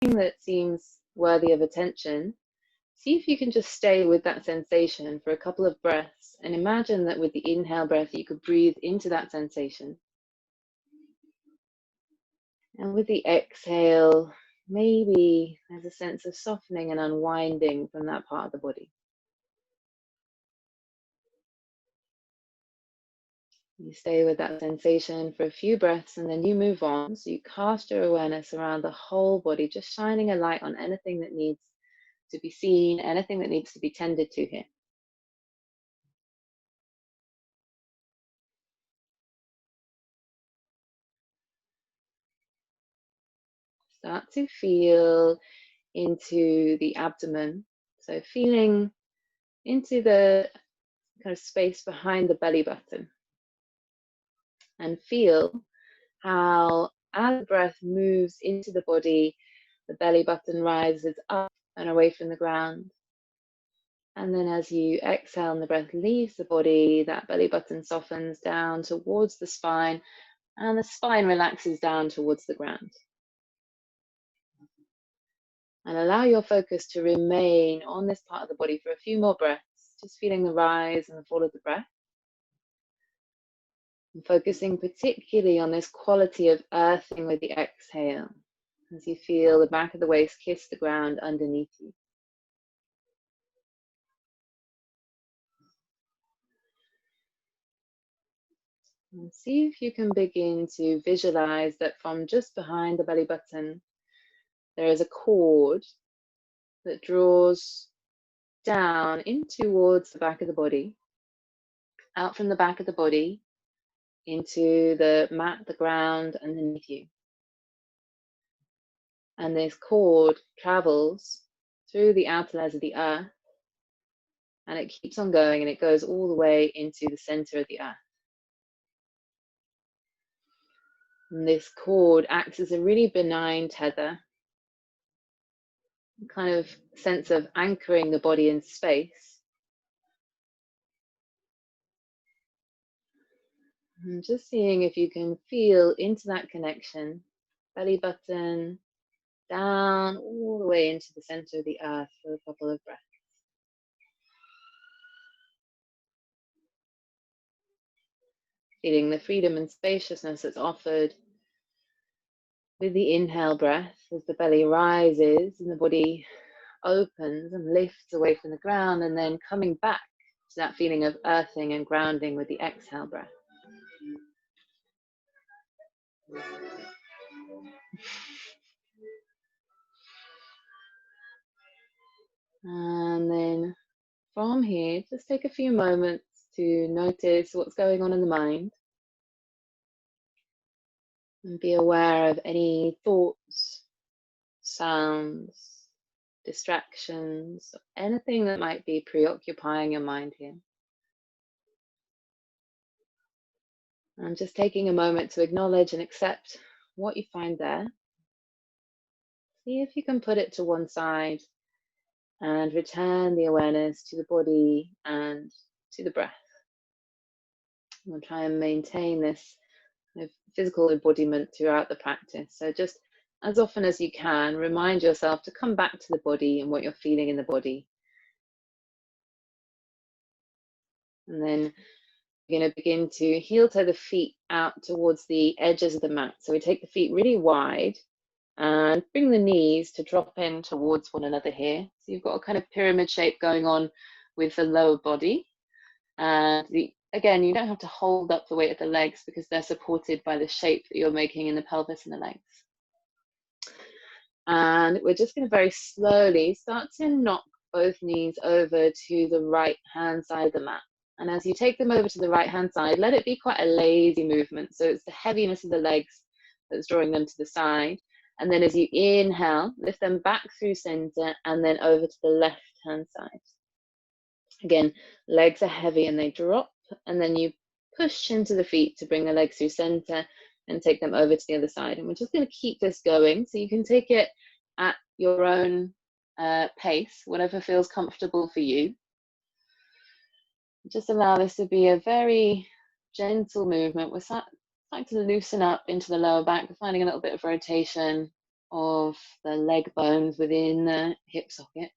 that seems worthy of attention, see if you can just stay with that sensation for a couple of breaths, and imagine that with the inhale breath, you could breathe into that sensation. And with the exhale, maybe there's a sense of softening and unwinding from that part of the body. You stay with that sensation for a few breaths and then you move on. So you cast your awareness around the whole body, just shining a light on anything that needs to be seen, anything that needs to be tended to here. Start to feel into the abdomen. So feeling into the kind of space behind the belly button. And feel how, as the breath moves into the body, the belly button rises up and away from the ground. And then as you exhale and the breath leaves the body, that belly button softens down towards the spine and the spine relaxes down towards the ground. And allow your focus to remain on this part of the body for a few more breaths, just feeling the rise and the fall of the breath. And focusing particularly on this quality of earthing with the exhale, as you feel the back of the waist kiss the ground underneath you. And see if you can begin to visualize that from just behind the belly button, there is a cord that draws down in towards the back of the body, out from the back of the body, into the mat, the ground underneath you. And this cord travels through the outer layers of the earth, and it keeps on going, and it goes all the way into the center of the earth. And this cord acts as a really benign tether, kind of sense of anchoring the body in space. And just seeing if you can feel into that connection, belly button, down all the way into the center of the earth for a couple of breaths. Feeling the freedom and spaciousness that's offered with the inhale breath as the belly rises and the body opens and lifts away from the ground, and then coming back to that feeling of earthing and grounding with the exhale breath. And then from here, just take a few moments to notice what's going on in the mind and be aware of any thoughts, sounds, distractions, anything that might be preoccupying your mind here. And just taking a moment to acknowledge and accept what you find there. See if you can put it to one side and return the awareness to the body and to the breath. We'll try and maintain this physical embodiment throughout the practice. So just as often as you can, remind yourself to come back to the body and what you're feeling in the body. And then we're going to begin to heel toe the feet out towards the edges of the mat. So we take the feet really wide and bring the knees to drop in towards one another here. So you've got a kind of pyramid shape going on with the lower body. And again, you don't have to hold up the weight of the legs because they're supported by the shape that you're making in the pelvis and the legs. And we're just going to very slowly start to knock both knees over to the right hand side of the mat. And as you take them over to the right hand side, let it be quite a lazy movement. So it's the heaviness of the legs that's drawing them to the side. And then as you inhale, lift them back through center and then over to the left hand side. Again, legs are heavy and they drop, and then you push into the feet to bring the legs through center and take them over to the other side. And we're just going to keep this going, so you can take it at your own pace, whatever feels comfortable for you. Just allow this to be a very gentle movement. We're starting to loosen up into the lower back. We're finding a little bit of rotation of the leg bones within the hip socket.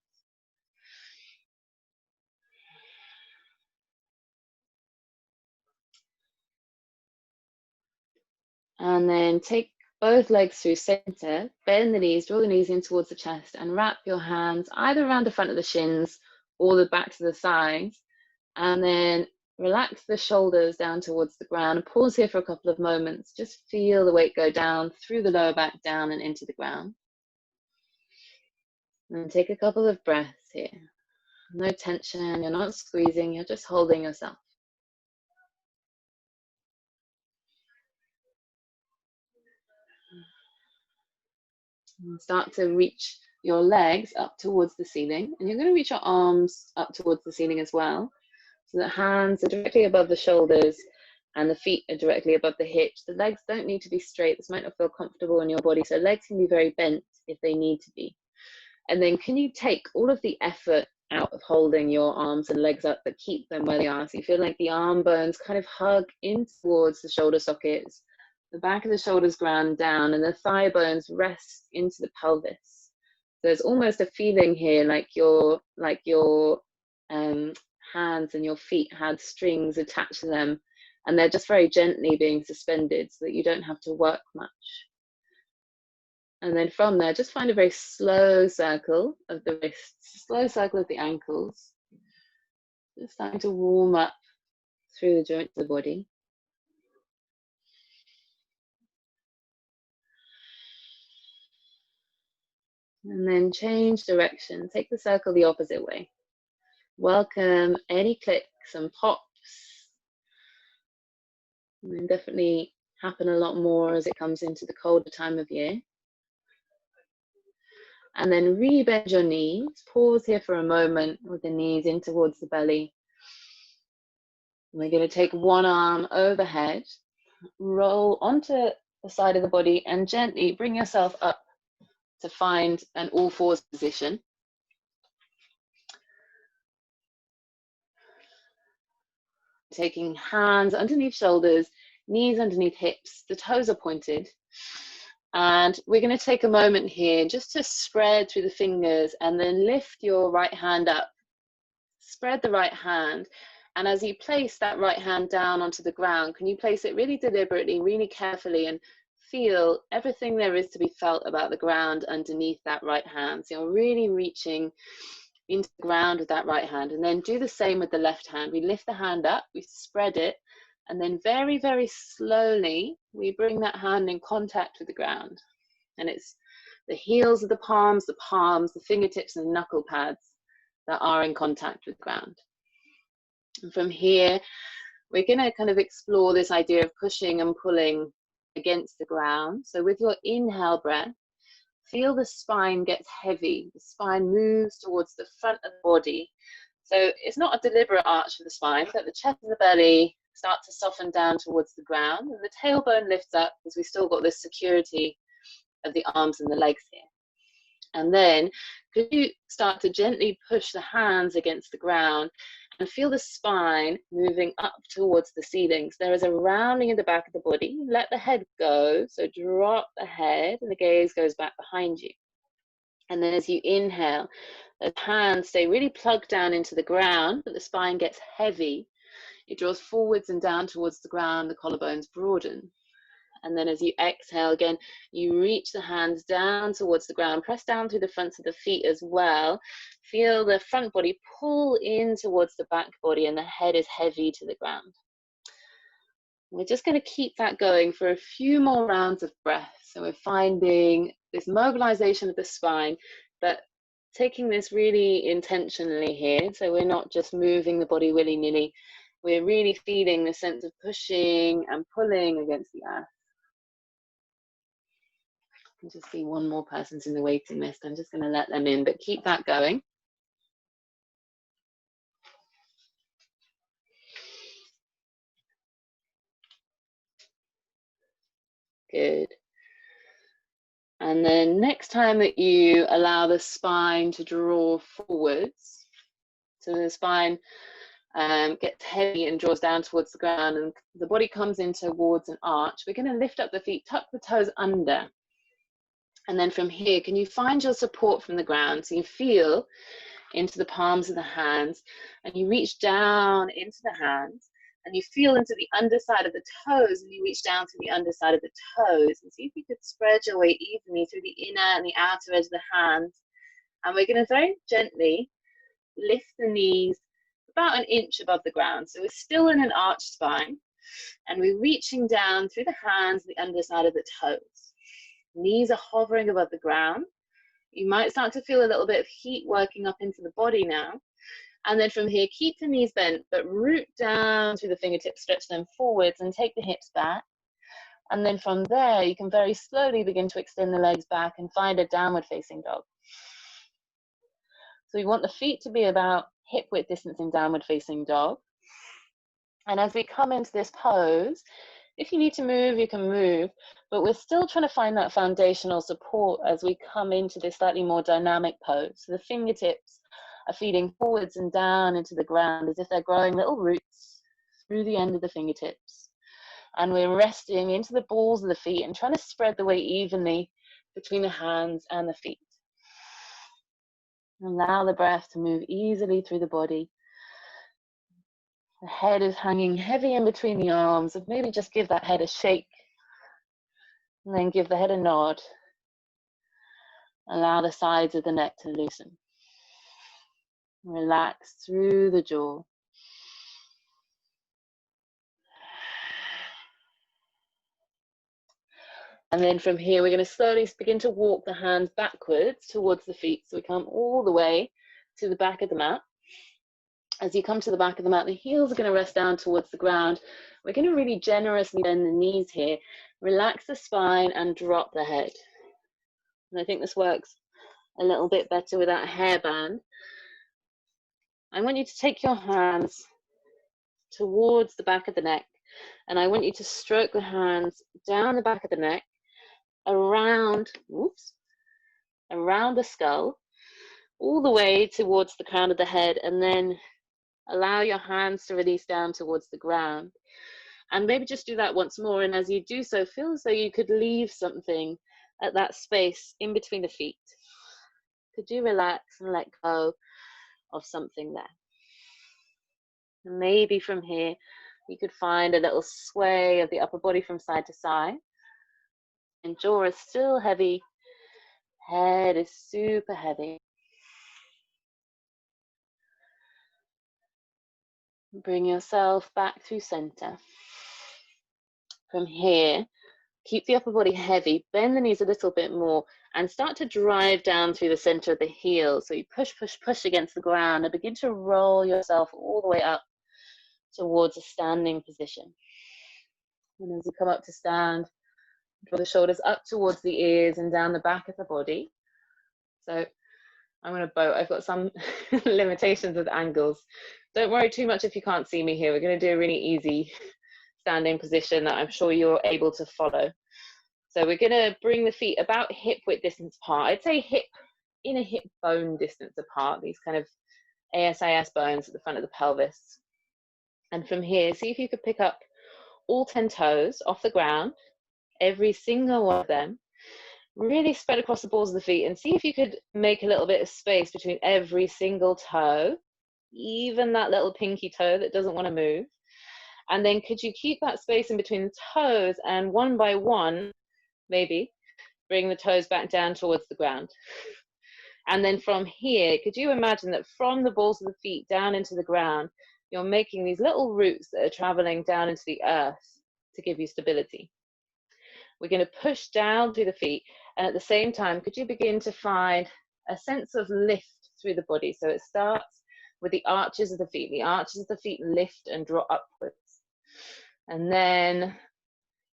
And then take both legs through center, bend the knees, draw the knees in towards the chest, and wrap your hands either around the front of the shins or the back to the sides. And then relax the shoulders down towards the ground. Pause here for a couple of moments. Just feel the weight go down through the lower back, down and into the ground. And take a couple of breaths here. No tension, you're not squeezing, you're just holding yourself. And start to reach your legs up towards the ceiling, and you're going to reach your arms up towards the ceiling as well. So the hands are directly above the shoulders and the feet are directly above the hips. The legs don't need to be straight. This might not feel comfortable in your body, so legs can be very bent if they need to be. And then can you take all of the effort out of holding your arms and legs up, but keep them where they are? So you feel like the arm bones kind of hug in towards the shoulder sockets, the back of the shoulders ground down, and the thigh bones rest into the pelvis. So there's almost a feeling here like your hands and your feet had strings attached to them, and they're just very gently being suspended so that you don't have to work much. And then from there, just find a very slow circle of the wrists, slow circle of the ankles, just starting to warm up through the joints of the body. And then change direction, take the circle the opposite way. Welcome any clicks and pops. And then definitely happen a lot more as it comes into the colder time of year. And then re-bend your knees. Pause here for a moment with the knees in towards the belly. We're going to take one arm overhead, roll onto the side of the body, and gently bring yourself up to find an all fours position. Taking hands underneath shoulders, knees underneath hips, the toes are pointed. And we're going to take a moment here just to spread through the fingers and then lift your right hand up. Spread the right hand. And as you place that right hand down onto the ground, can you place it really deliberately, really carefully, and feel everything there is to be felt about the ground underneath that right hand. So you're really reaching into the ground with that right hand. And then do the same with the left hand. We lift the hand up, we spread it, and then very, very slowly, we bring that hand in contact with the ground. And it's the heels of the palms, the fingertips, and the knuckle pads that are in contact with the ground. And from here, we're going to kind of explore this idea of pushing and pulling against the ground. So with your inhale breath, feel the spine gets heavy. The spine moves towards the front of the body. So it's not a deliberate arch for the spine, but the chest and the belly start to soften down towards the ground, and the tailbone lifts up because we still got this security of the arms and the legs here. And then could you start to gently push the hands against the ground and feel the spine moving up towards the ceiling. So there is a rounding in the back of the body. Let the head go. So drop the head and the gaze goes back behind you. And then as you inhale, the hands stay really plugged down into the ground, but the spine gets heavy. It draws forwards and down towards the ground. The collarbones broaden. And then as you exhale again, you reach the hands down towards the ground, press down through the fronts of the feet as well. Feel the front body pull in towards the back body, and the head is heavy to the ground. We're just going to keep that going for a few more rounds of breath. So we're finding this mobilization of the spine, but taking this really intentionally here. So we're not just moving the body willy-nilly. We're really feeling the sense of pushing and pulling against the earth. I can just see one more person's in the waiting list. I'm just going to let them in, but keep that going. Good. And then next time that you allow the spine to draw forwards, so the spine gets heavy and draws down towards the ground, and the body comes in towards an arch, we're going to lift up the feet, tuck the toes under. And then from here, can you find your support from the ground? So you feel into the palms of the hands, and you reach down into the hands, and you feel into the underside of the toes, and you reach down to the underside of the toes, and see if you could spread your weight evenly through the inner and the outer edge of the hands. And we're going to very gently lift the knees about an inch above the ground. So we're still in an arched spine, and we're reaching down through the hands, the underside of the toes. Knees are hovering above the ground. You might start to feel a little bit of heat working up into the body now. And then from here, keep the knees bent, but root down through the fingertips, stretch them forwards and take the hips back. And then from there, you can very slowly begin to extend the legs back and find a downward facing dog. So we want the feet to be about hip width distance in downward facing dog. And as we come into this pose, if you need to move, you can move, but we're still trying to find that foundational support as we come into this slightly more dynamic pose. So the fingertips are feeding forwards and down into the ground as if they're growing little roots through the end of the fingertips. And we're resting into the balls of the feet and trying to spread the weight evenly between the hands and the feet. Allow the breath to move easily through the body. The head is hanging heavy in between the arms. So maybe just give that head a shake and then give the head a nod. Allow the sides of the neck to loosen. Relax through the jaw. And then from here, we're going to slowly begin to walk the hands backwards towards the feet. So we come all the way to the back of the mat. As you come to the back of the mat, the heels are going to rest down towards the ground. We're going to really generously bend the knees here. Relax the spine and drop the head. And I think this works a little bit better without a hairband. I want you to take your hands towards the back of the neck, and I want you to stroke the hands down the back of the neck, around the skull, all the way towards the crown of the head, and then allow your hands to release down towards the ground. And maybe just do that once more, and as you do so, feel as though you could leave something at that space in between the feet. Could you relax and let go of something there? And maybe from here, you could find a little sway of the upper body from side to side. And jaw is still heavy. Head is super heavy. Bring yourself back through center. From here, keep the upper body heavy, bend the knees a little bit more, and start to drive down through the center of the heels. So you push, push, push against the ground and begin to roll yourself all the way up towards a standing position. And as you come up to stand, draw the shoulders up towards the ears and down the back of the body. So I'm going to bow. I've got some limitations with angles. Don't worry too much if you can't see me here. We're going to do a really easy standing position that I'm sure you're able to follow. So we're going to bring the feet about hip width distance apart. I'd say inner hip bone distance apart, these kind of ASIS bones at the front of the pelvis. And from here, see if you could pick up all 10 toes off the ground, every single one of them. Really spread across the balls of the feet and see if you could make a little bit of space between every single toe, even that little pinky toe that doesn't want to move. And then could you keep that space in between the toes and one by one, maybe, bring the toes back down towards the ground. And then from here, could you imagine that from the balls of the feet down into the ground, you're making these little roots that are traveling down into the earth to give you stability. We're going to push down through the feet, and at the same time, could you begin to find a sense of lift through the body? So it starts with the arches of the feet. The arches of the feet lift and draw upwards. And then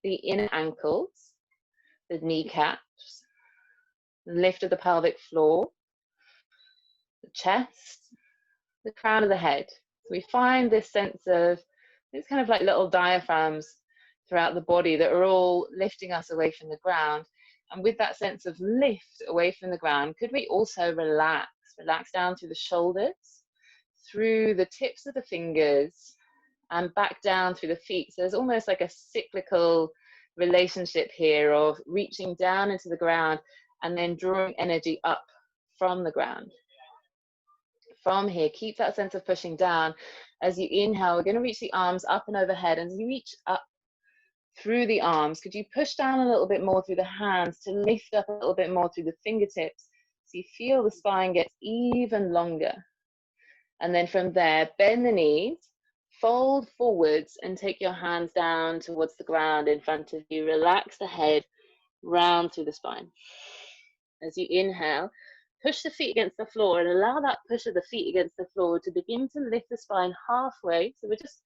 the inner ankles, the kneecaps, the lift of the pelvic floor, the chest, the crown of the head. So we find this sense of, it's kind of like little diaphragms throughout the body that are all lifting us away from the ground. And with that sense of lift away from the ground, could we also relax down through the shoulders, through the tips of the fingers, and back down through the feet. So there's almost like a cyclical relationship here of reaching down into the ground and then drawing energy up from the ground. From here, keep that sense of pushing down. As you inhale, we're going to reach the arms up and overhead. As you reach up through the arms, could you push down a little bit more through the hands to lift up a little bit more through the fingertips, so you feel the spine gets even longer. And then from there, bend the knees, fold forwards, and take your hands down towards the ground in front of you. Relax the head, round through the spine. As you inhale, push the feet against the floor and allow that push of the feet against the floor to begin to lift the spine halfway. So we're just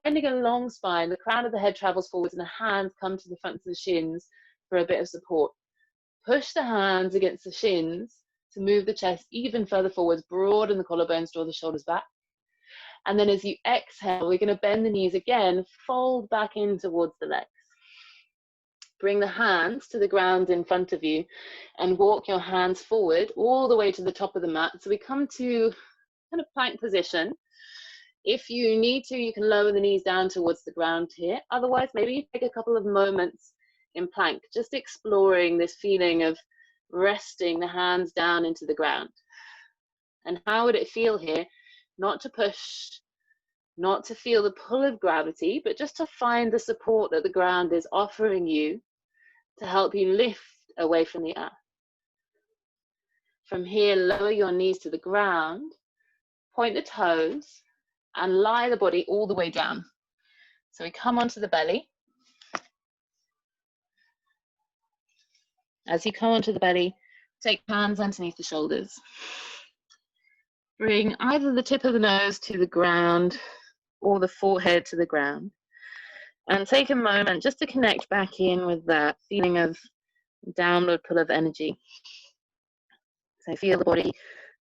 finding a long spine. The crown of the head travels forwards and the hands come to the fronts of the shins for a bit of support. Push the hands against the shins to move the chest even further forwards, broaden the collarbones, draw the shoulders back. And then as you exhale, we're going to bend the knees again, fold back in towards the legs. Bring the hands to the ground in front of you and walk your hands forward all the way to the top of the mat. So we come to kind of plank position. If you need to, you can lower the knees down towards the ground here. Otherwise, maybe you take a couple of moments in plank, just exploring this feeling of resting the hands down into the ground. And how would it feel here? Not to push, not to feel the pull of gravity, but just to find the support that the ground is offering you to help you lift away from the earth. From here, lower your knees to the ground, point the toes, and lie the body all the way down. So we come onto the belly. As you come onto the belly, take hands underneath the shoulders. Bring either the tip of the nose to the ground or the forehead to the ground. And take a moment just to connect back in with that feeling of downward pull of energy. So feel the body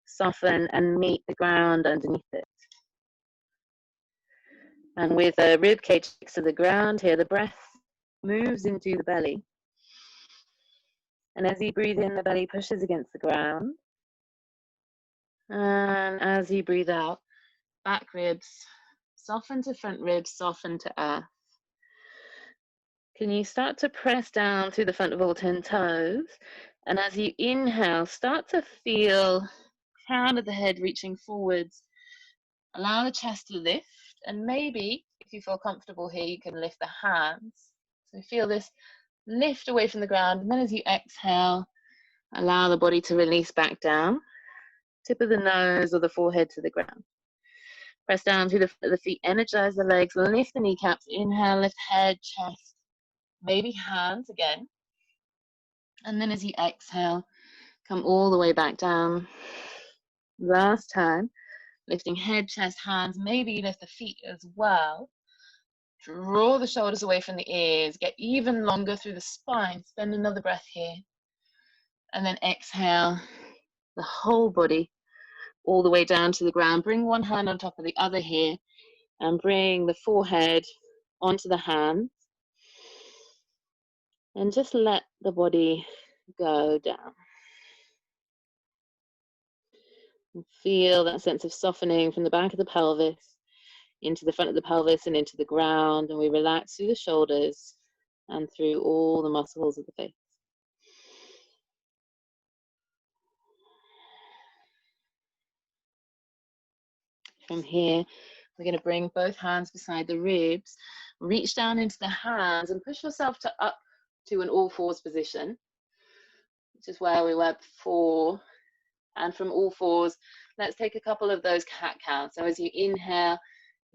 soften and meet the ground underneath it. And with the rib cage next to the ground here, the breath moves into the belly. And as you breathe in, the belly pushes against the ground. And as you breathe out, back ribs soften to front ribs, soften to earth. Can you start to press down through the front of all 10 toes? And as you inhale, start to feel crown of the head reaching forwards. Allow the chest to lift. And maybe, if you feel comfortable here, you can lift the hands. So feel this lift away from the ground. And then as you exhale, allow the body to release back down. Tip of the nose or the forehead to the ground. Press down through the feet, energize the legs, lift the kneecaps. Inhale, lift head, chest, maybe hands again. And then as you exhale, come all the way back down. Last time, lifting head, chest, hands, maybe lift the feet as well. Draw the shoulders away from the ears, get even longer through the spine. Spend another breath here. And then exhale, the whole body all the way down to the ground. Bring one hand on top of the other here and bring the forehead onto the hands. And just let the body go down. And feel that sense of softening from the back of the pelvis into the front of the pelvis and into the ground. And we relax through the shoulders and through all the muscles of the face. From here, we're going to bring both hands beside the ribs, reach down into the hands and push yourself to up to an all fours position, which is where we were before. And from all fours, let's take a couple of those cat cows. So as you inhale,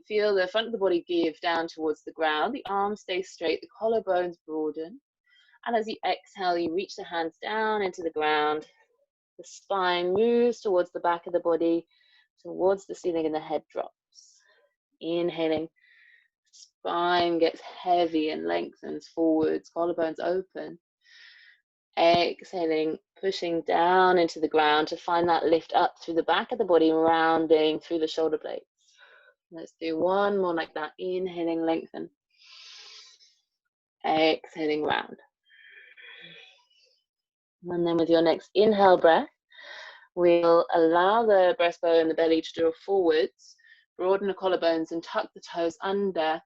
feel the front of the body give down towards the ground, the arms stay straight, the collarbones broaden. And as you exhale, you reach the hands down into the ground. The spine moves towards the back of the body, towards the ceiling, and the head drops. Inhaling, spine gets heavy and lengthens forwards, collarbones open. Exhaling, pushing down into the ground to find that lift up through the back of the body, rounding through the shoulder blades. Let's do one more like that. Inhaling, lengthen. Exhaling, round. And then with your next inhale breath, we'll allow the breastbone and the belly to draw forwards, broaden the collarbones and tuck the toes under.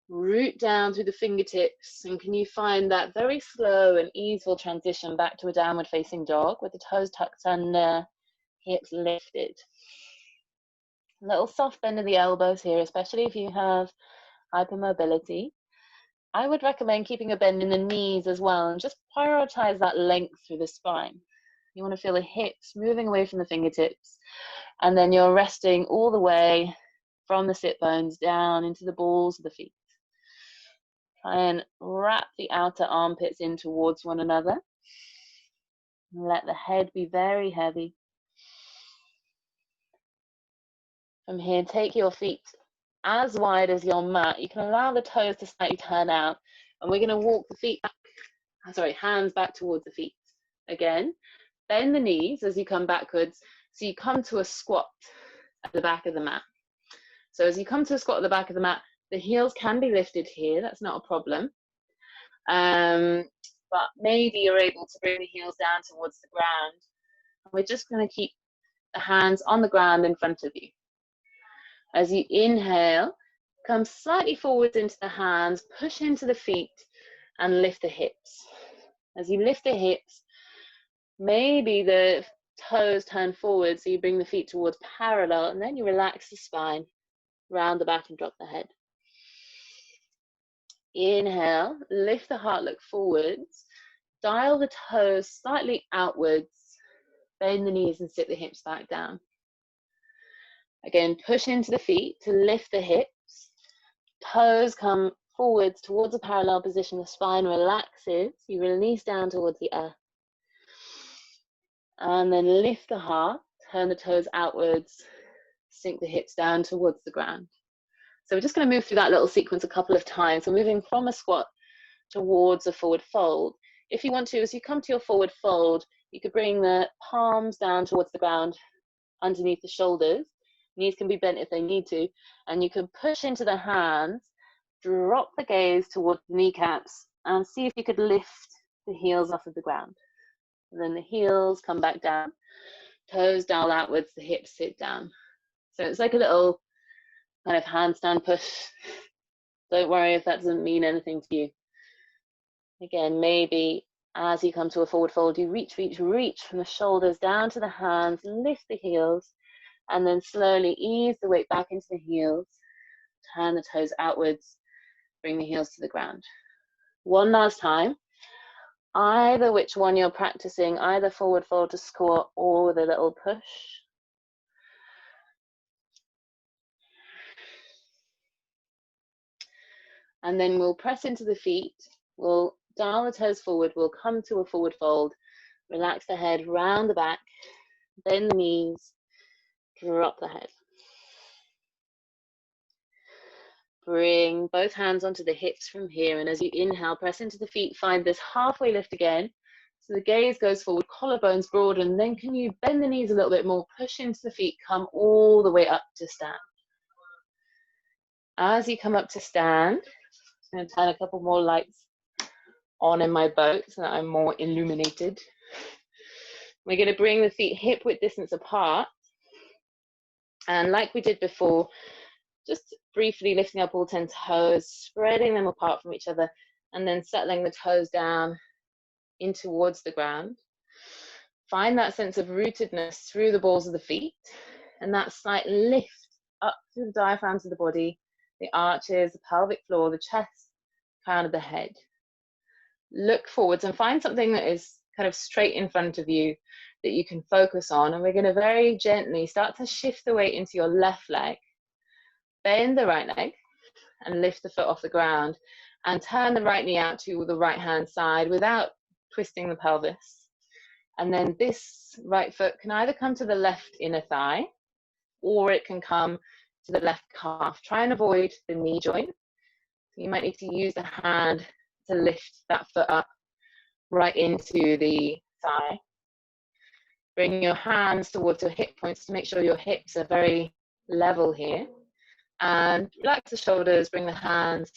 Root down through the fingertips, and can you find that very slow and easeful transition back to a downward facing dog with the toes tucked under, hips lifted. A little soft bend of the elbows here, especially if you have hypermobility. I would recommend keeping a bend in the knees as well, and just prioritize that length through the spine. You want to feel the hips moving away from the fingertips, and then you're resting all the way from the sit bones down into the balls of the feet. Try and wrap the outer armpits in towards one another. Let the head be very heavy. From here, take your feet as wide as your mat. You can allow the toes to slightly turn out, and we're going to walk the feet back, hands back towards the feet. Again, bend the knees as you come backwards, so you come to a squat at the back of the mat. So as you come to a squat at the back of the mat, the heels can be lifted here, that's not a problem. But maybe you're able to bring the heels down towards the ground. We're just going to keep the hands on the ground in front of you. As you inhale, come slightly forwards into the hands, push into the feet, and lift the hips. As you lift the hips, maybe the toes turn forward, so you bring the feet towards parallel, and then you relax the spine, round the back and drop the head. Inhale, lift the heart, look forwards, dial the toes slightly outwards, bend the knees and sit the hips back down. Again, push into the feet to lift the hips, toes come forwards towards a parallel position, the spine relaxes, you release down towards the earth. And then lift the heart, turn the toes outwards, sink the hips down towards the ground. So we're just going to move through that little sequence a couple of times. We're moving from a squat towards a forward fold. If you want to, as you come to your forward fold, you could bring the palms down towards the ground underneath the shoulders. Knees can be bent if they need to, and you can push into the hands, drop the gaze towards the kneecaps, and see if you could lift the heels off of the ground. And then the heels come back down, toes dial outwards, the hips sit down. So it's like a little kind of handstand push. Don't worry if that doesn't mean anything to you. Again, maybe as you come to a forward fold, you reach from the shoulders down to the hands, lift the heels, and then slowly ease the weight back into the heels, turn the toes outwards, bring the heels to the ground. One last time, either which one you're practicing, either forward fold to squat or the little push. And then we'll press into the feet, we'll dial the toes forward, we'll come to a forward fold, relax the head, round the back, bend the knees, drop the head. Bring both hands onto the hips from here, and as you inhale, press into the feet, find this halfway lift again. So the gaze goes forward, collarbones broaden, then can you bend the knees a little bit more, push into the feet, come all the way up to stand. As you come up to stand, I'm going to turn a couple more lights on in my boat so that I'm more illuminated. We're going to bring the feet hip width distance apart, and like we did before, just briefly lifting up all 10 toes, spreading them apart from each other, and then settling the toes down in towards the ground. Find that sense of rootedness through the balls of the feet, and that slight lift up through the diaphragms of the body, the arches, the pelvic floor, the chest, crown of the head. Look forwards and find something that is kind of straight in front of you that you can focus on, and we're going to very gently start to shift the weight into your left leg. Bend the right leg and lift the foot off the ground, and turn the right knee out to the right hand side without twisting the pelvis. And then this right foot can either come to the left inner thigh or it can come to the left calf. Try and avoid the knee joint. So you might need to use the hand to lift that foot up right into the thigh. Bring your hands towards your hip points to make sure your hips are very level here. And relax the shoulders, bring the hands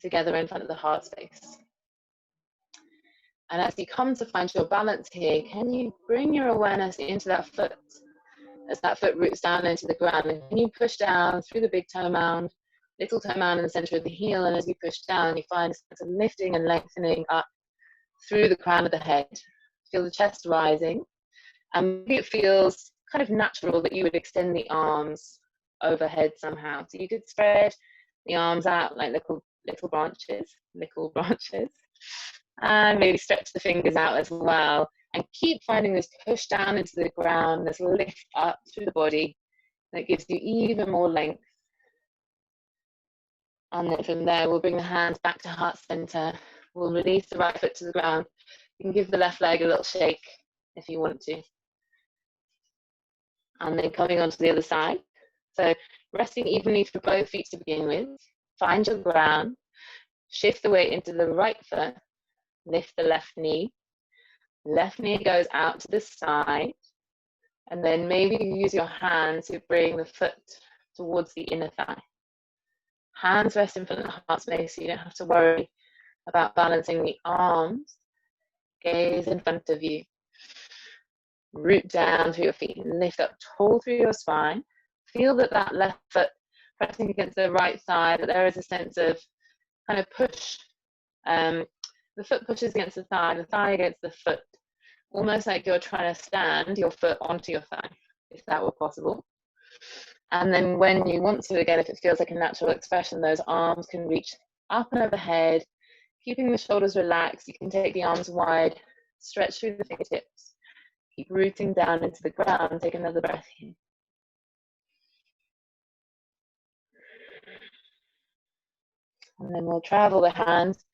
together in front of the heart space. And as you come to find your balance here, can you bring your awareness into that foot as that foot roots down into the ground? And can you push down through the big toe mound, little toe mound in the center of the heel, and as you push down, you find a sense of lifting and lengthening up through the crown of the head. Feel the chest rising, and maybe it feels kind of natural that you would extend the arms overhead somehow. So you could spread the arms out like little branches, and maybe stretch the fingers out as well, and keep finding this push down into the ground, this lift up through the body that gives you even more length. And then from there, we'll bring the hands back to heart center. We'll release the right foot to the ground. You can give the left leg a little shake if you want to. And then coming onto the other side. So resting evenly for both feet to begin with. Find your ground. Shift the weight into the right foot. Lift the left knee. Left knee goes out to the side. And then maybe you use your hand to bring the foot towards the inner thigh. Hands rest in front of the heart space, so you don't have to worry about balancing the arms. Gaze in front of you. Root down through your feet. Lift up tall through your spine. Feel that left foot pressing against the right thigh, that there is a sense of kind of push. The foot pushes against the thigh against the foot. Almost like you're trying to stand your foot onto your thigh, if that were possible. And then when you want to, again, if it feels like a natural expression, those arms can reach up and overhead, keeping the shoulders relaxed. You can take the arms wide, stretch through the fingertips, keep rooting down into the ground. Take another breath here. And then we'll travel the hands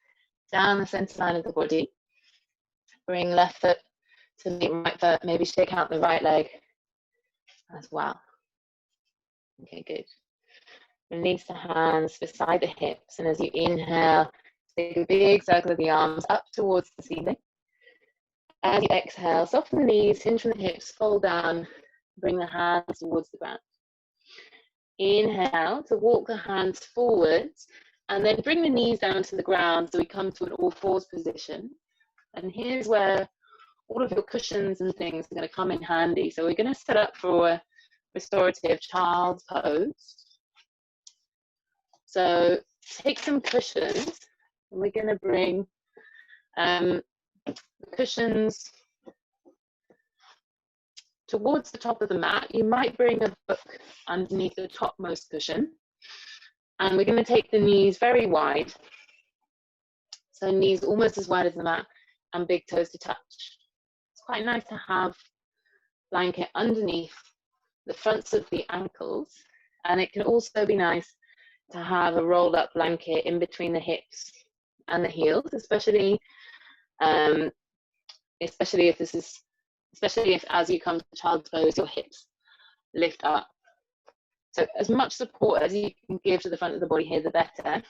down the center line of the body. Bring left foot to meet right foot, maybe shake out the right leg as well. Okay, good. Release the hands beside the hips, and as you inhale, take a big circle of the arms up towards the ceiling. As you exhale, soften the knees, hinge from the hips, fold down, bring the hands towards the ground. Inhale to walk the hands forwards, and then bring the knees down to the ground so we come to an all fours position. And here's where all of your cushions and things are going to come in handy. So we're going to set up for a restorative child's pose. So take some cushions, and we're going to bring the cushions towards the top of the mat. You might bring a book underneath the topmost cushion. And we're going to take the knees very wide. So knees almost as wide as the mat and big toes to touch. It's quite nice to have blanket underneath the fronts of the ankles. And it can also be nice to have a rolled up blanket in between the hips and the heels, especially if as you come to child's pose, your hips lift up. So as much support as you can give to the front of the body here, the better,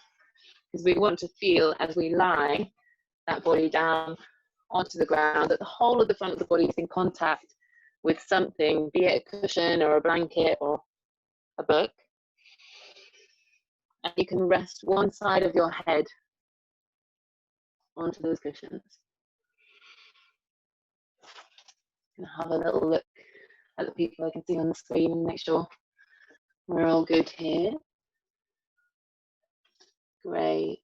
because we want to feel as we lie that body down onto the ground, that the whole of the front of the body is in contact with something, be it a cushion or a blanket or a book. And you can rest one side of your head onto those cushions. I'm gonna have a little look at the people I can see on the screen and make sure we're all good here. Great.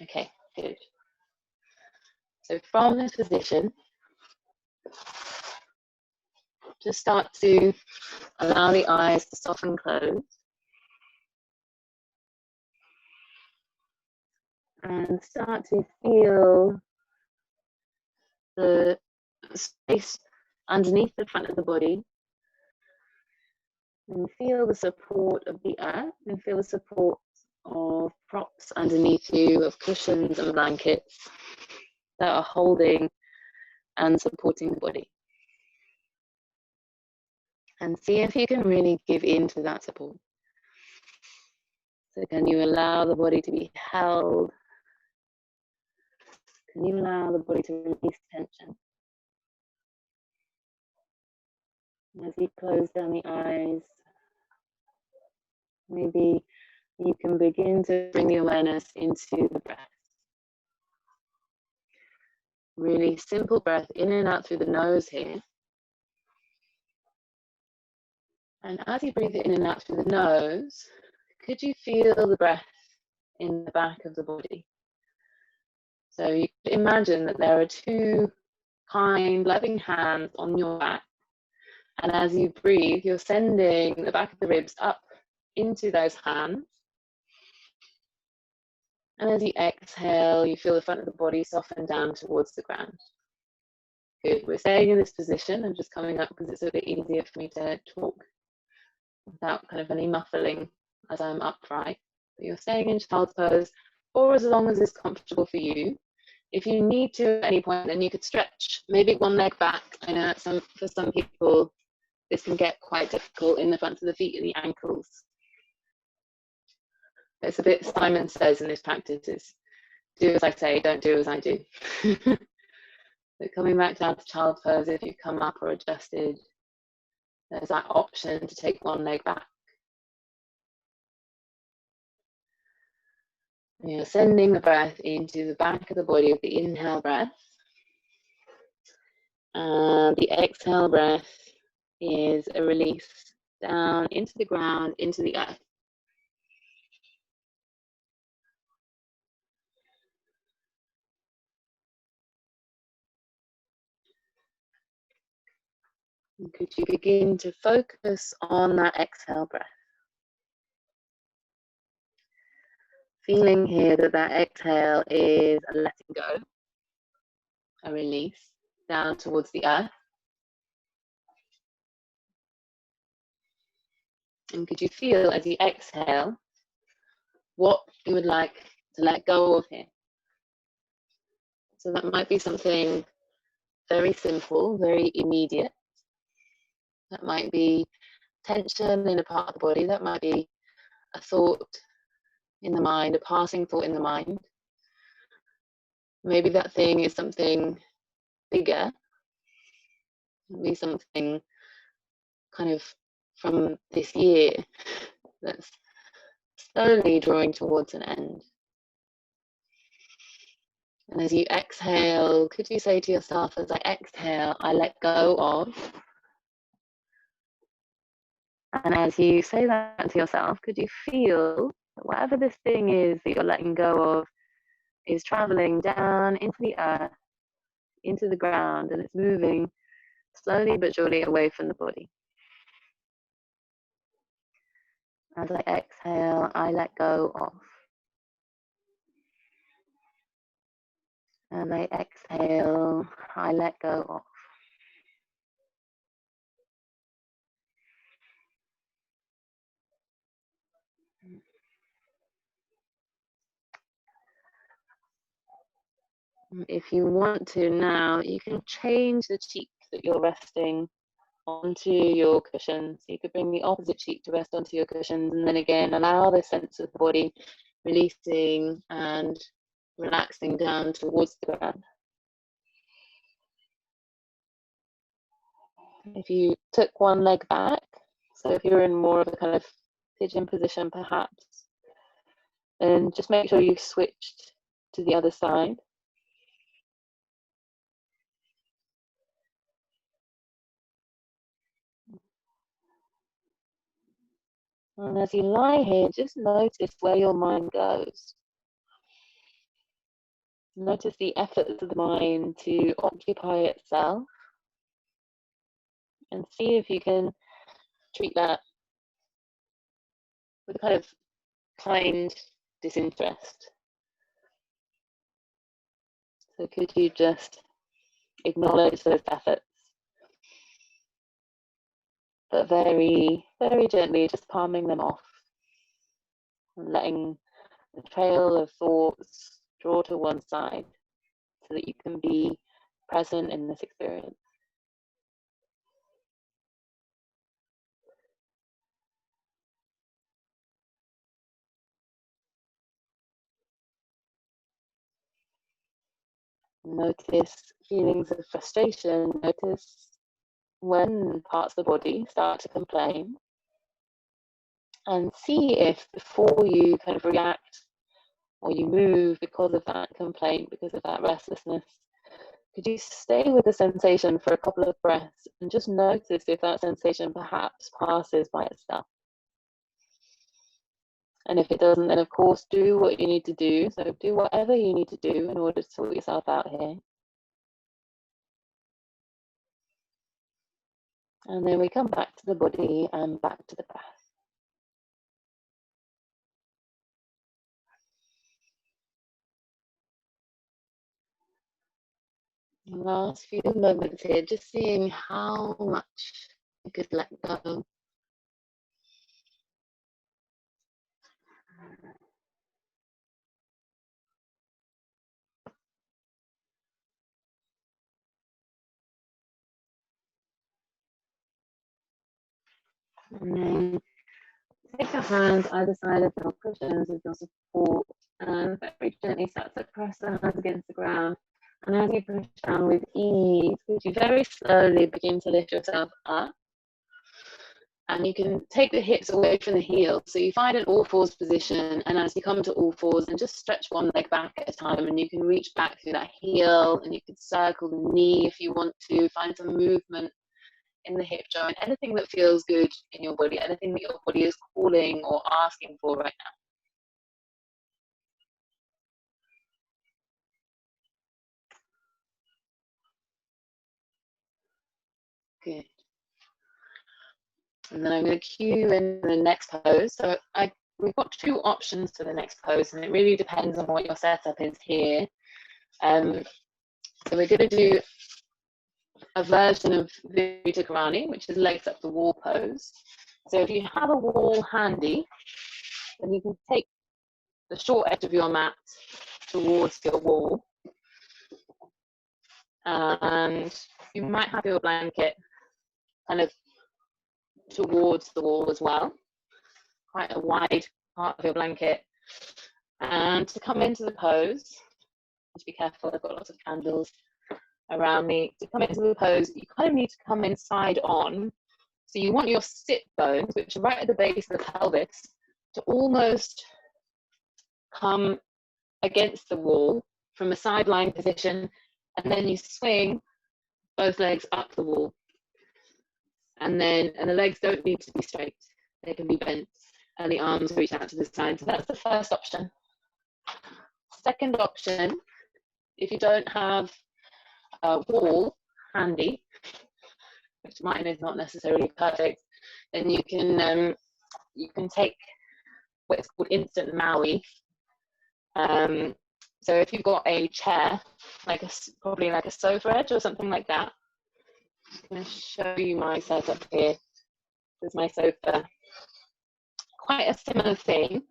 Okay, good. So from this position, just start to allow the eyes to soften close. And start to feel the space underneath the front of the body. And feel the support of the earth, and feel the support of props underneath you, of cushions and blankets that are holding and supporting the body. And see if you can really give in to that support. So can you allow the body to be held? Can you allow the body to release tension? As you close down the eyes, maybe you can begin to bring the awareness into the breath. Really simple breath in and out through the nose here. And as you breathe in and out through the nose, could you feel the breath in the back of the body? So you could imagine that there are two kind, loving hands on your back. And as you breathe, you're sending the back of the ribs up into those hands. And as you exhale, you feel the front of the body soften down towards the ground. Good. We're staying in this position. I'm just coming up because it's a bit easier for me to talk without kind of any muffling as I'm upright. But you're staying in child's pose for as long as it's comfortable for you. If you need to at any point, then you could stretch maybe one leg back. I know for some people, this can get quite difficult in the front of the feet and the ankles. It's a bit Simon Says in this practice, is do as I say, don't do as I do. So coming back down to child's pose, if you come up or adjusted, there's that option to take one leg back. And you're sending the breath into the back of the body with the inhale breath. And the exhale breath is a release down into the ground, into the earth. And could you begin to focus on that exhale breath? Feeling here that that exhale is a letting go, a release down towards the earth. And could you feel as you exhale what you would like to let go of here? So that might be something very simple, very immediate. That might be tension in a part of the body. That might be a thought in the mind, a passing thought in the mind. Maybe that thing is something bigger. Maybe something kind of from this year that's slowly drawing towards an end. And as you exhale, could you say to yourself, as I exhale, I let go of? And as you say that to yourself, could you feel that whatever this thing is that you're letting go of is traveling down into the earth, into the ground, and it's moving slowly but surely away from the body? As I exhale, I let go of. And I exhale, I let go of. If you want to now, you can change the cheek that you're resting onto your cushions. You could bring the opposite cheek to rest onto your cushions, and then again allow the sense of the body releasing and relaxing down towards the ground. If you took one leg back, so if you're in more of a kind of pigeon position perhaps, then just make sure you switched to the other side. And as you lie here, just notice where your mind goes. Notice the efforts of the mind to occupy itself, and see if you can treat that with a kind of kind disinterest. So could you just acknowledge those efforts, but very, very gently just palming them off and letting the trail of thoughts draw to one side so that you can be present in this experience. Notice feelings of frustration. Notice when parts of the body start to complain, and see if before you kind of react or you move because of that complaint, because of that restlessness, could you stay with the sensation for a couple of breaths and just notice if that sensation perhaps passes by itself. And if it doesn't, then of course do what you need to do. So do whatever you need to do in order to sort yourself out here. And then we come back to the body and back to the breath. Last few moments here, just seeing how much you could let go. And then take your hands either side of your cushions as your support and very gently start to press the hands against the ground. And as you push down with ease, could you very slowly begin to lift yourself up? And you can take the hips away from the heels. So you find an all fours position, and as you come to all fours, and just stretch one leg back at a time, and you can reach back through that heel, and you could circle the knee if you want to, find some movement in the hip joint, anything that feels good in your body, anything that your body is calling or asking for right now. Good. And then I'm going to cue in the next pose. So we've got two options for the next pose, and it really depends on what your setup is here. So we're going to do a version of Vibhuta Karani, which is legs up the wall pose. So if you have a wall handy, then you can take the short edge of your mat towards your wall. And you might have your blanket kind of towards the wall as well, quite a wide part of your blanket. And to come into the pose, just be careful, I've got lots of candles around me. To come into the pose, you kind of need to come in side on. So you want your sit bones, which are right at the base of the pelvis, to almost come against the wall from a sideline position, and then you swing both legs up the wall. And the legs don't need to be straight, they can be bent, and the arms reach out to the side. So that's the first option. Second option, if you don't have a wall handy, which mine is not necessarily perfect, then you can take what's called instant Maui. So if you've got a chair, probably like a sofa edge or something like that, I'm going to show you my setup here. This is my sofa. Quite a similar thing.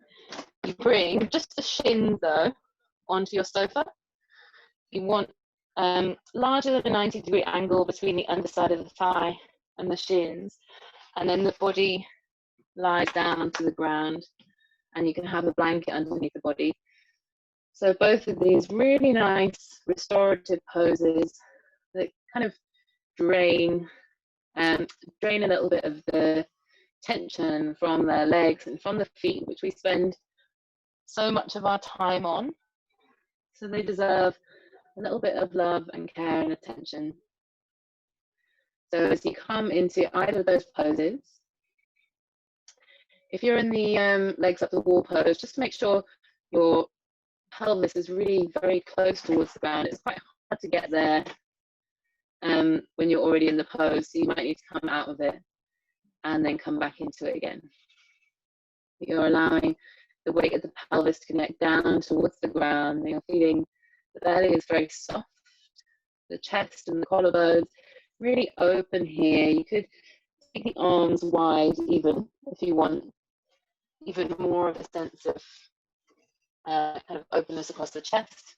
You bring just the shins though onto your sofa. You want larger than a 90-degree angle between the underside of the thigh and the shins, and then the body lies down to the ground, and you can have a blanket underneath the body. So both of these really nice restorative poses that kind of drain a little bit of the tension from their legs and from the feet, which we spend so much of our time on. So they deserve a little bit of love and care and attention. So as you come into either of those poses, if you're in the legs up the wall pose, just make sure your pelvis is really very close towards the ground. It's quite hard to get there when you're already in the pose, so you might need to come out of it and then come back into it again. You're allowing the weight of the pelvis to connect down towards the ground. You're feeling the belly is very soft, the chest and the collarbones really open here. You could take the arms wide even if you want even more of a sense of kind of openness across the chest.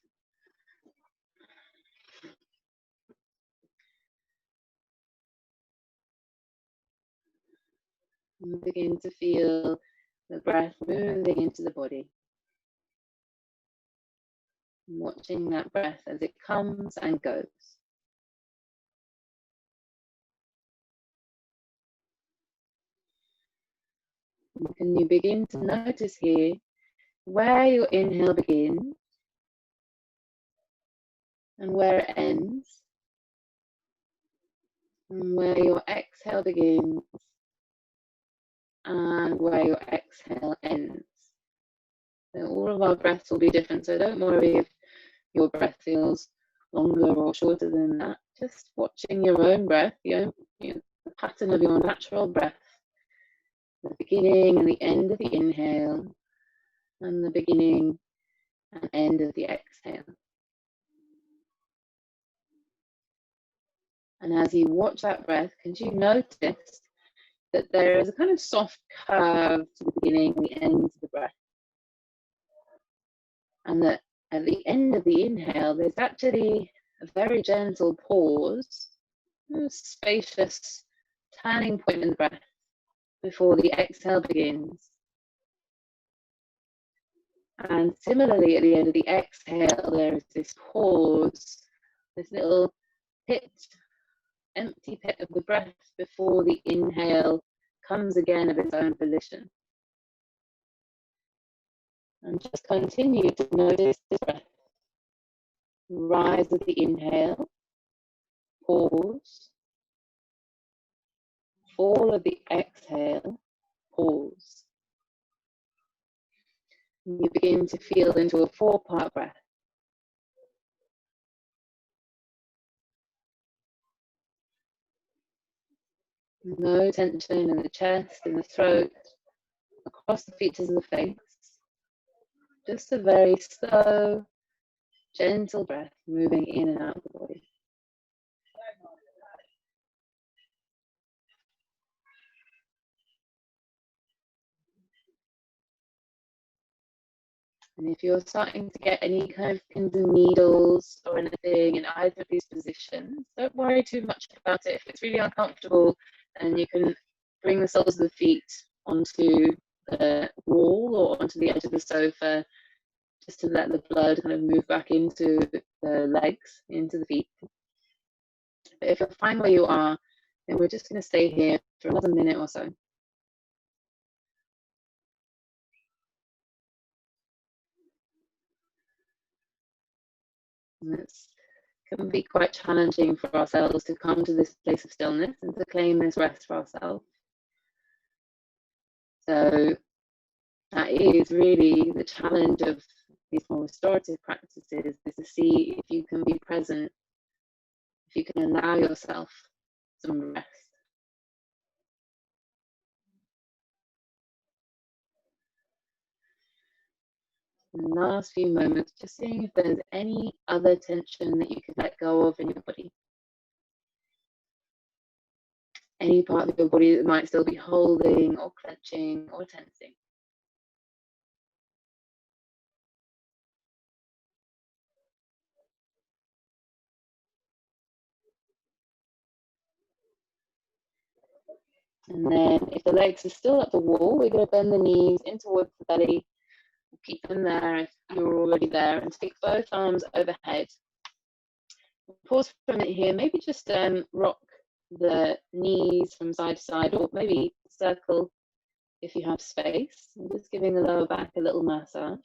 And begin to feel the breath moving into the body. Watching that breath as it comes and goes. And you begin to notice here where your inhale begins and where it ends, and where your exhale begins and where your exhale ends. All of our breaths will be different, so don't worry if your breath feels longer or shorter than that. Just watching your own breath, the pattern of your natural breath, the beginning and the end of the inhale, and the beginning and end of the exhale. And as you watch that breath, can you notice that there is a kind of soft curve to the beginning and the end of the breath? And that at the end of the inhale, there's actually a very gentle pause, a spacious turning point in the breath before the exhale begins. And similarly, at the end of the exhale, there is this pause, this little pit, empty pit of the breath before the inhale comes again of its own volition. And just continue to notice this breath. Rise of the inhale, pause, fall of the exhale, pause. And you begin to feel into a 4-part breath. No tension in the chest, in the throat, across the features of the face. Just a very slow, gentle breath moving in and out of the body. And if you're starting to get any kind of pins and needles or anything in either of these positions, don't worry too much about it. If it's really uncomfortable, then you can bring the soles of the feet onto the wall or onto the edge of the sofa, just to let the blood kind of move back into the legs, into the feet. But if you're fine where you are, then we're just going to stay here for another minute or so. And it can be quite challenging for ourselves to come to this place of stillness and to claim this rest for ourselves. So that is really the challenge of these more restorative practices, is to see if you can be present, if you can allow yourself some rest. In the last few moments, just seeing if there's any other tension that you could let go of in your body. Any part of your body that might still be holding or clenching or tensing. And then if the legs are still at the wall, we're going to bend the knees in towards the belly. Keep them there if you're already there, and take both arms overhead. Pause for a minute here, maybe just rock the knees from side to side, or maybe circle if you have space. I'm just giving the lower back a little massage.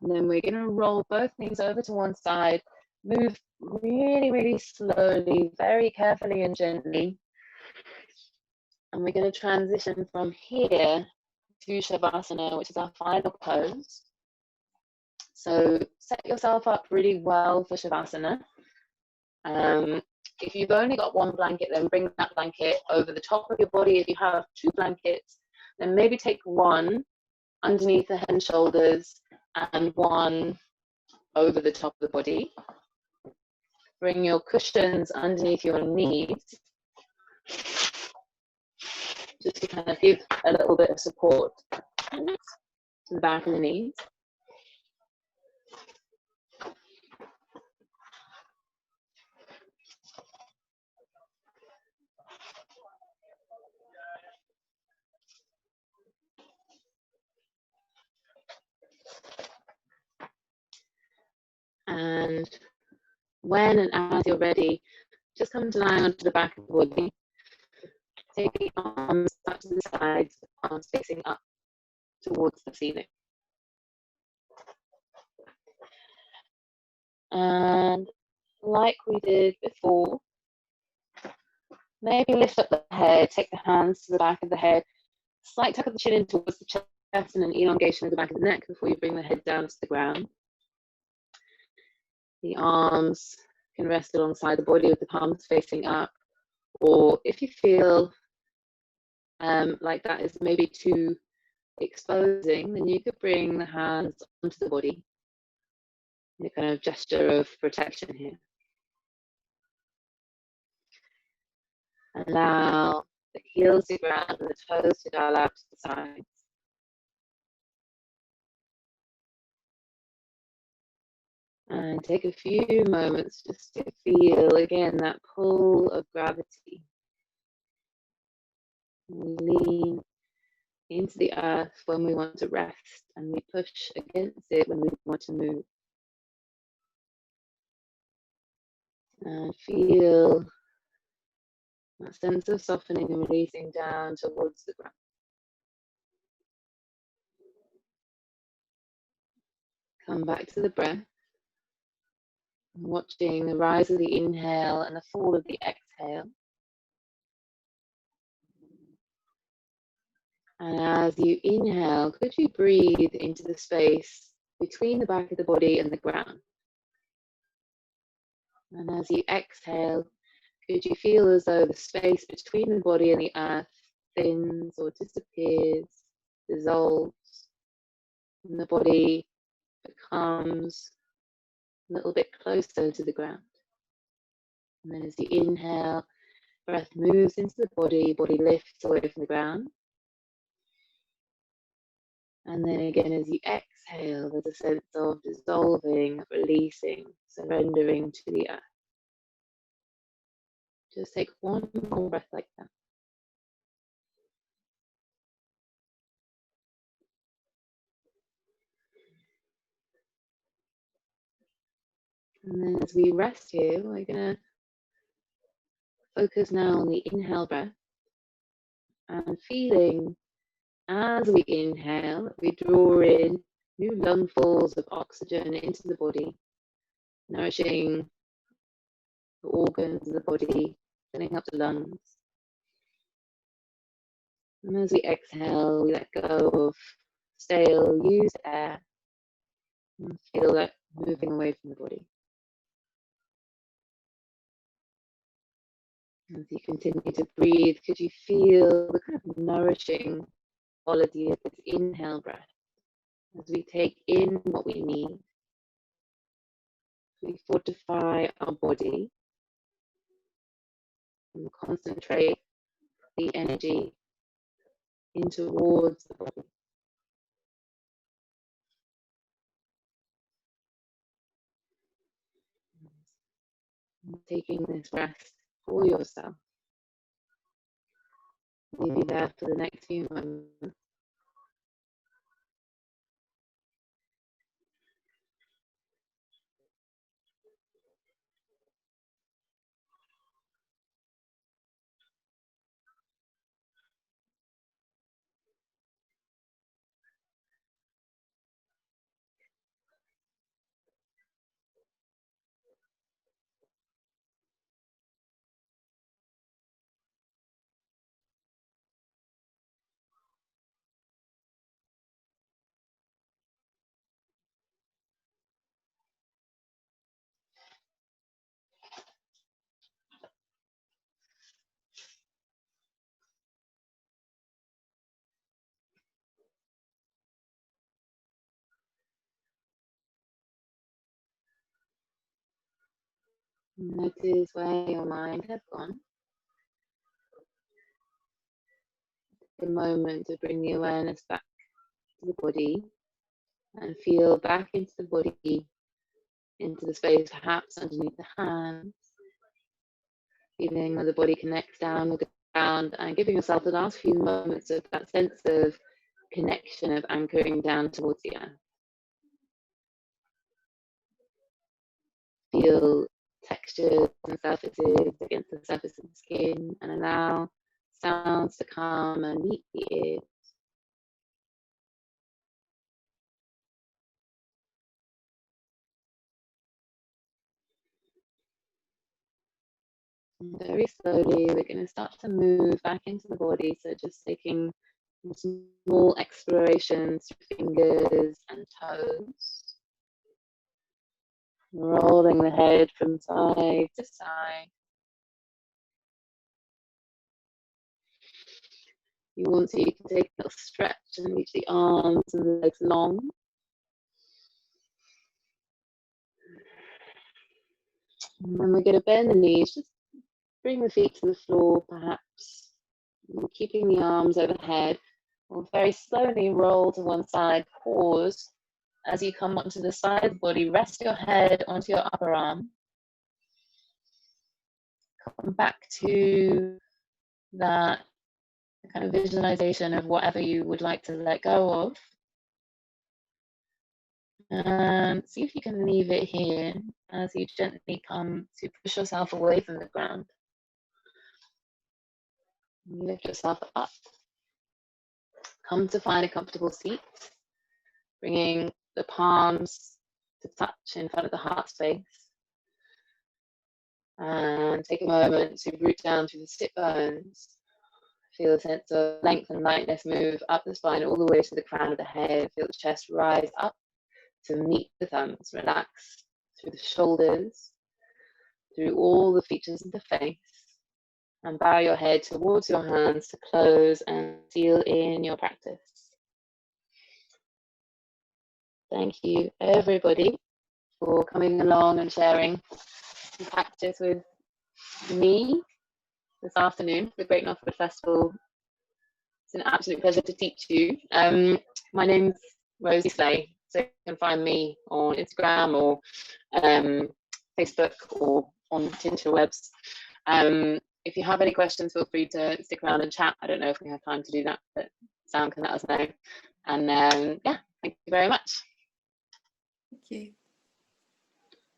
And then we're going to roll both knees over to one side. Move really, really slowly, very carefully and gently. And we're going to transition from here to Shavasana, which is our final pose. So set yourself up really well for Shavasana. If you've only got one blanket, then bring that blanket over the top of your body. If you have 2 blankets, then maybe take one underneath the head and shoulders and one over the top of the body. Bring your cushions underneath your knees, just to kind of give a little bit of support to the back of the knees. And when and as you're ready, just come to lie onto the back of the body. Take the arms up to the sides, arms facing up towards the ceiling. And like we did before, Maybe lift up the head, take the hands to the back of the head, slight tuck of the chin in towards the chest and an elongation of the back of the neck before you bring the head down to the ground. The arms can rest alongside the body with the palms facing up, or if you feel like that is maybe too exposing, then you could bring the hands onto the body in a kind of gesture of protection here. Allow the heels to ground and the toes to dial out to the sides. And take a few moments just to feel again that pull of gravity. We lean into the earth when we want to rest, and we push against it when we want to move. And feel that sense of softening and releasing down towards the ground. Come back to the breath, watching the rise of the inhale and the fall of the exhale. And as you inhale, could you breathe into the space between the back of the body and the ground? And as you exhale, could you feel as though the space between the body and the earth thins or disappears, dissolves, and the body becomes a little bit closer to the ground? And then as you inhale, breath moves into the body, body lifts away from the ground. And then again, as you exhale, there's a sense of dissolving, releasing, surrendering to the earth. Just take one more breath like that. And then as we rest here, we're going to focus now on the inhale breath and feeling as we inhale, we draw in new lungfuls of oxygen into the body, nourishing the organs of the body, filling up the lungs. And as we exhale, we let go of stale, used air and feel that moving away from the body. As you continue to breathe, could you feel the kind of nourishing quality of this inhale breath as we take in what we need? We fortify our body and concentrate the energy in towards the body. Taking this rest for yourself. Leave you there for the next few moments. Notice where your mind has gone. Take a moment to bring the awareness back to the body and feel back into the body, into the space perhaps underneath the hands, feeling where the body connects down with the ground and giving yourself the last few moments of that sense of connection, of anchoring down towards the earth. Feel textures and surfaces against the surface of the skin and allow sounds to come and meet the ears. Very slowly, we're going to start to move back into the body. So just taking small explorations through fingers and toes. Rolling the head from side to side. You want to, you can take a little stretch and reach the arms and the legs long. And then we're going to bend the knees, just bring the feet to the floor perhaps, keeping the arms overhead. We'll very slowly roll to one side, pause. As you come onto the side of the body, rest your head onto your upper arm. Come back to that kind of visualization of whatever you would like to let go of. And see if you can leave it here as you gently come to push yourself away from the ground. Lift yourself up. Come to find a comfortable seat, bringing the palms to touch in front of the heart space. And take a moment to root down through the sit bones. Feel a sense of length and lightness move up the spine all the way to the crown of the head. Feel the chest rise up to meet the thumbs. Relax through the shoulders, through all the features of the face. And bow your head towards your hands to close and seal in your practice. Thank you, everybody, for coming along and sharing the practice with me this afternoon for the Great Northwood Festival. It's an absolute pleasure to teach you. My name's Rosie Slay, so you can find me on Instagram or Facebook or on Tinterwebs. If you have any questions, feel free to stick around and chat. I don't know if we have time to do that, but Sam can let us know. And yeah, thank you very much. Thank you.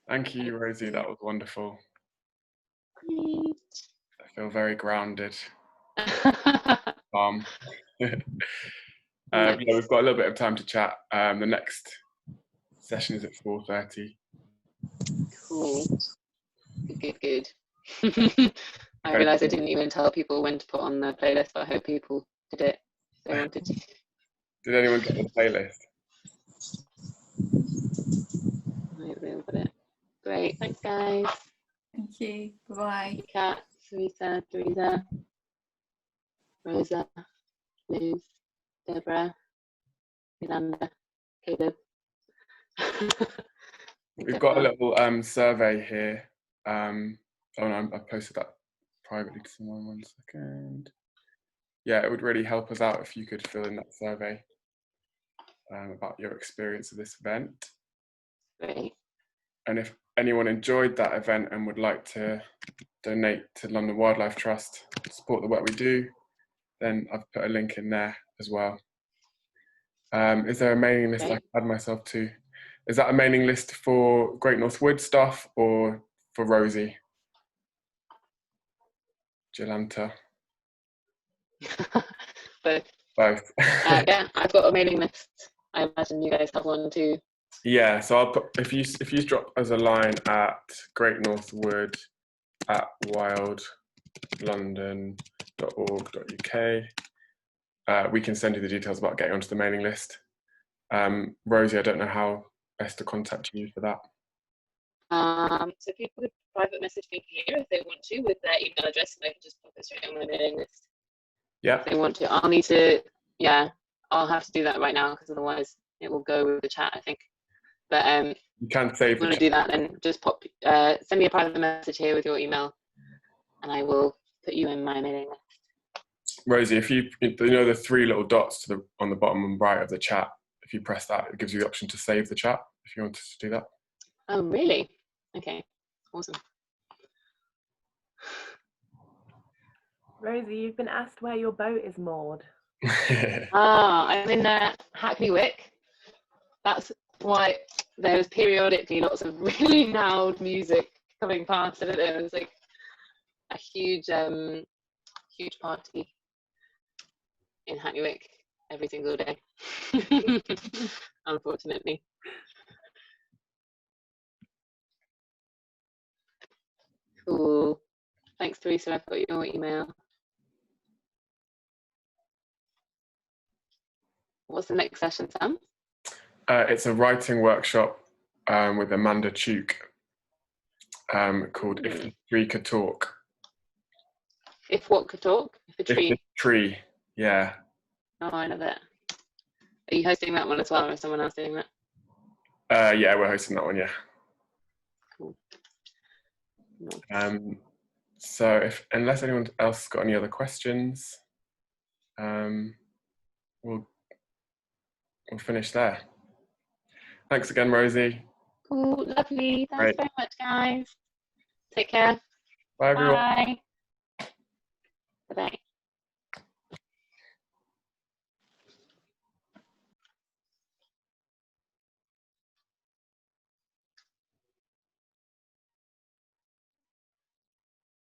Thank you, Rosie. That was wonderful. Great. I feel very grounded. Yeah, we've got a little bit of time to chat. The next session is at 4:30. Cool. Good. I realised I didn't even tell people when to put on the playlist, but I hope people did it if they wanted to. Did anyone get the playlist? I hope they all got it. Great, thanks guys. Thank you. Bye-bye. Kat, Sarita, Teresa, Rosa, Liz, Deborah, Yolanda, Caleb. We've got a little survey here. I posted that privately to someone. 1 second. Yeah, it would really help us out if you could fill in that survey about your experience of this event. Great. And if anyone enjoyed that event and would like to donate to London Wildlife Trust to support the work we do, then I've put a link in there as well. Is there a mailing list I can add myself to? Is that a mailing list for Great North Wood stuff or for Rosie? Jolanta? Both. Yeah, I've got a mailing list. I imagine you guys have one too. Yeah, so I'll put, if you drop us a line at greatnorthwood@wildlondon.org.uk, we can send you the details about getting onto the mailing list. Rosie, I don't know how best to contact you for that. So people could private message me here if they want to with their email address, and I can just pop it straight on my mailing list. Yeah. If they want to, I'll need to. Yeah, I'll have to do that right now because otherwise it will go with the chat, I think. But you can save. If you want to do that, then just send me a private message here with your email, and I will put you in my mailing list. Rosie, if you know the 3 little dots on the bottom and right of the chat, if you press that, it gives you the option to save the chat if you wanted to do that. Oh, really? Okay, awesome. Rosie, you've been asked where your boat is moored. I'm in Hackney Wick. That's why there's periodically lots of really loud music coming past. I don't know, it's like a huge party in Hackney Wick every single day, unfortunately. Cool. Thanks. Thanks, Teresa. I've got your email. What's the next session, Sam? It's a writing workshop with Amanda Tuke called If the Tree Could Talk. If what could talk? If a If tree. the Tree, yeah. Oh, I love it. Are you hosting that one as well, or is someone else doing that? Yeah, we're hosting that one, yeah. Cool. So unless anyone else has got any other questions, we'll finish there. Thanks again, Rosie. Cool, lovely. Thanks Great. very much, guys. Take care. Bye, everyone. Bye. Bye-bye.